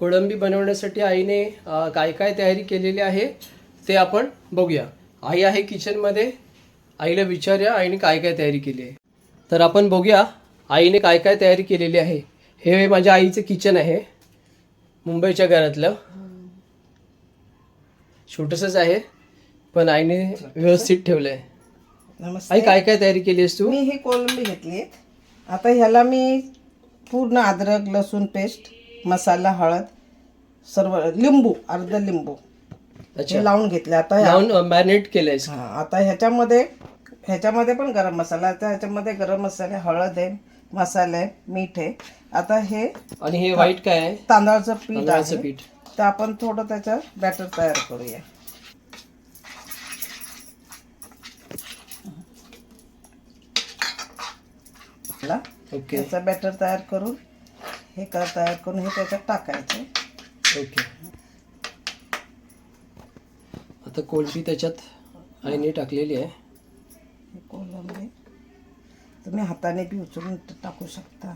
कोळंबी बनवण्यासाठी आईने काय काय तयारी केलेली आहे ते आपण बघूया. आई आहे किचनमध्ये, आईला विचारूया आईने काय काय तयारी केली आहे. तर आपण बघूया आईने काय काय तयारी केलेली आहे. हे माझ्या आईचं किचन आहे, मुंबईच्या घरातलं. छोटंसंच आहे पण आईने व्यवस्थित ठेवलंय. नमस्ते. आई काय काय तयारी केली आहेस तू? मी ही कोळंबी घेतली. आता ह्याला मी पूर्ण अद्रक लसूण पेस्ट, मसाला, हळद, सर्व, लिंबू, अर्ध लिंबू हे लावून घेतले. आता लावून मॅरिनेट केलंयस. आता ह्याच्यामध्ये पण गरम मसाला, आता ह्याच्यामध्ये गरम मसाले, हळद आहे, मसाले आहे, मीठ आहे. आता हे आणि हे व्हाईट काय आहे? तांदळाचं पीठ तांदळाचं आहे. पीठ. तर आपण थोडं त्याचं बॅटर तयार करूया. ओके. याचं बॅटर तयार करून हे तयार करून हे त्याच्यात टाकायचं. ओके. आता कोळंबी त्याच्यात आईने टाकलेली आहे. हे कोळंबी तुम्ही हाताने बी उचलून टाकू शकता.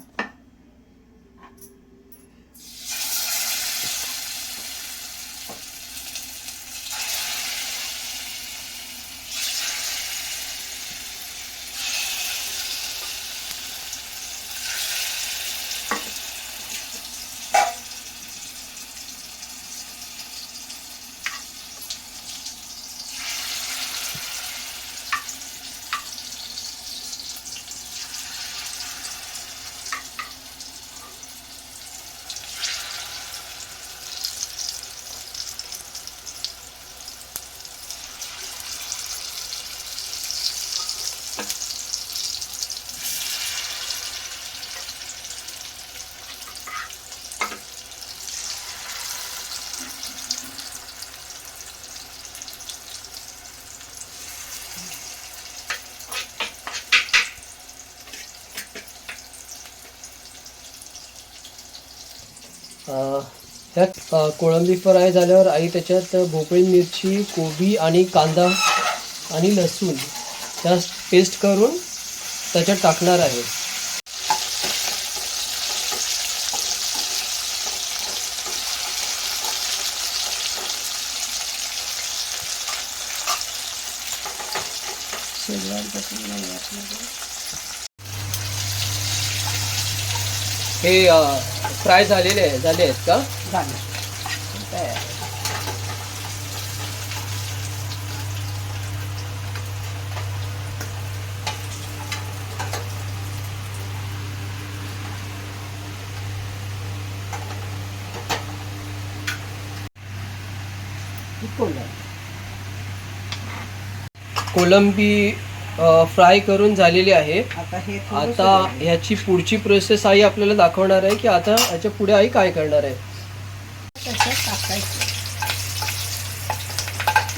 ह्या कोळंबी फ्राय झाल्यावर आई त्याच्यात भोपळी मिरची, कोबी आणि कांदा आणि लसूण त्या पेस्ट करून त्याच्यात टाकणार आहे. हे फ्राय झाले आहेत का? झालं तयार. कोळंबी फ्राय करून झालेली आहे. आता ह्याची पुढची प्रोसेस आई आपल्याला दाखवणार आहे की आता ह्याच्या पुढे आई काय करणार आहे.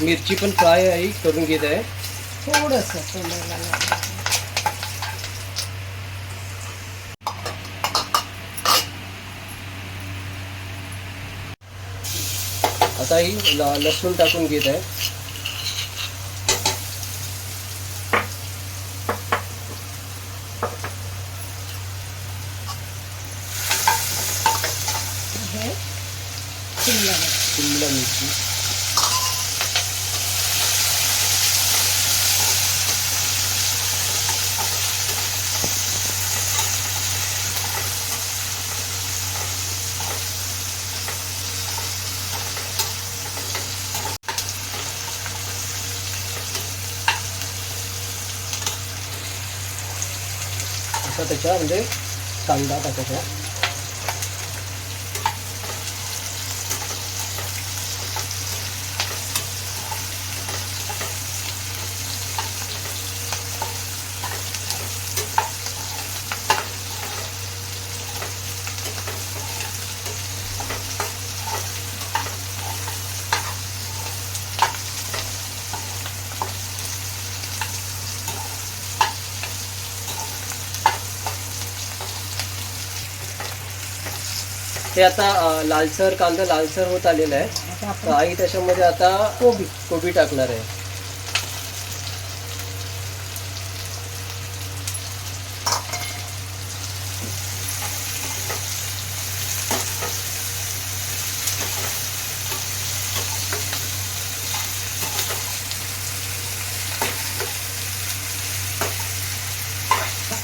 मिरची पण फ्राय आई करून घेत आहे. आता आई लसूण टाकून घेत आहे. शिमला मिरची, आता त्याच्यामध्ये कांदा टाकायचा. हे आता लालसर कांदा लालसर होत आलेला आहे. तर आई त्याच्यामध्ये आता कोबी टाकणार आहे.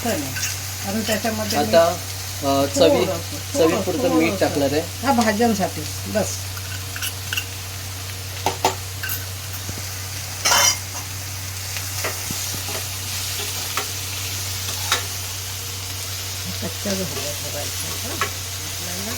जास्त नाही, कारण त्याच्यामध्ये मी आता थोडंसं चवीपुरतं मीठ टाकणार आहे. हा भाज्यांसाठी बस. कच्च्या भाज्या करायच्या का आपल्याला.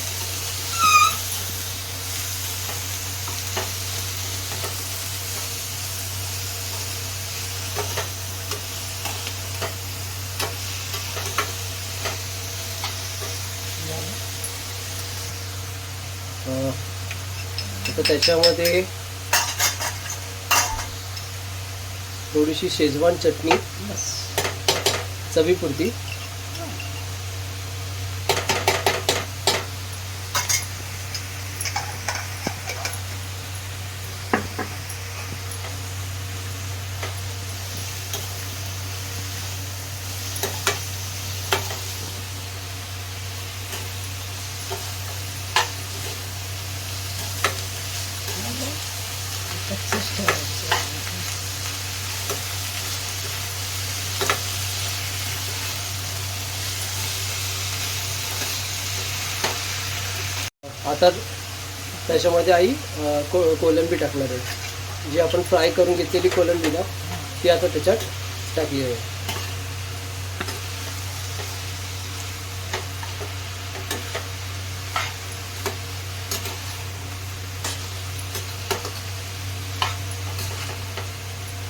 आता त्याच्यामध्ये थोडीशी शेजवान चटणी बस. चवीपुरती. कच्चंच ठेवायचं. आता त्याच्यामध्ये आई कोलंबी टाकणार आहे. जी आपण फ्राय करून घेतलेली कोलंबी ना, ती आता त्याच्यात टाकली आहे.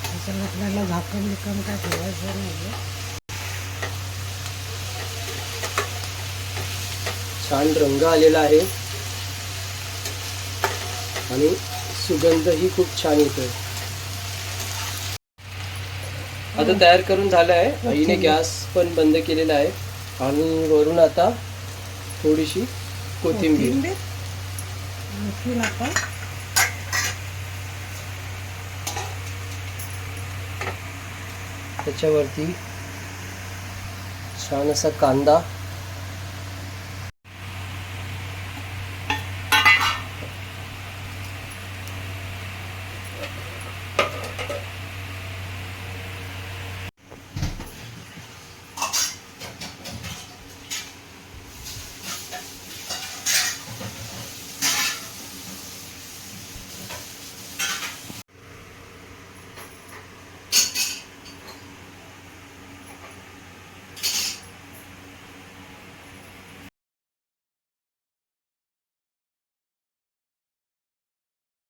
त्याच्याला आपल्याला झाकण बिकण काय ठेवायचं नाही. छान रंग आलेला आहे आणि सुगंधही खूप छान येतोय. आता तयार करून झालं आहे. आईने गॅस पण बंद केलेला आहे आणि वरून आता थोडीशी कोथिंबीर. आणखीन आपण त्याच्यावरती छान असा कांदा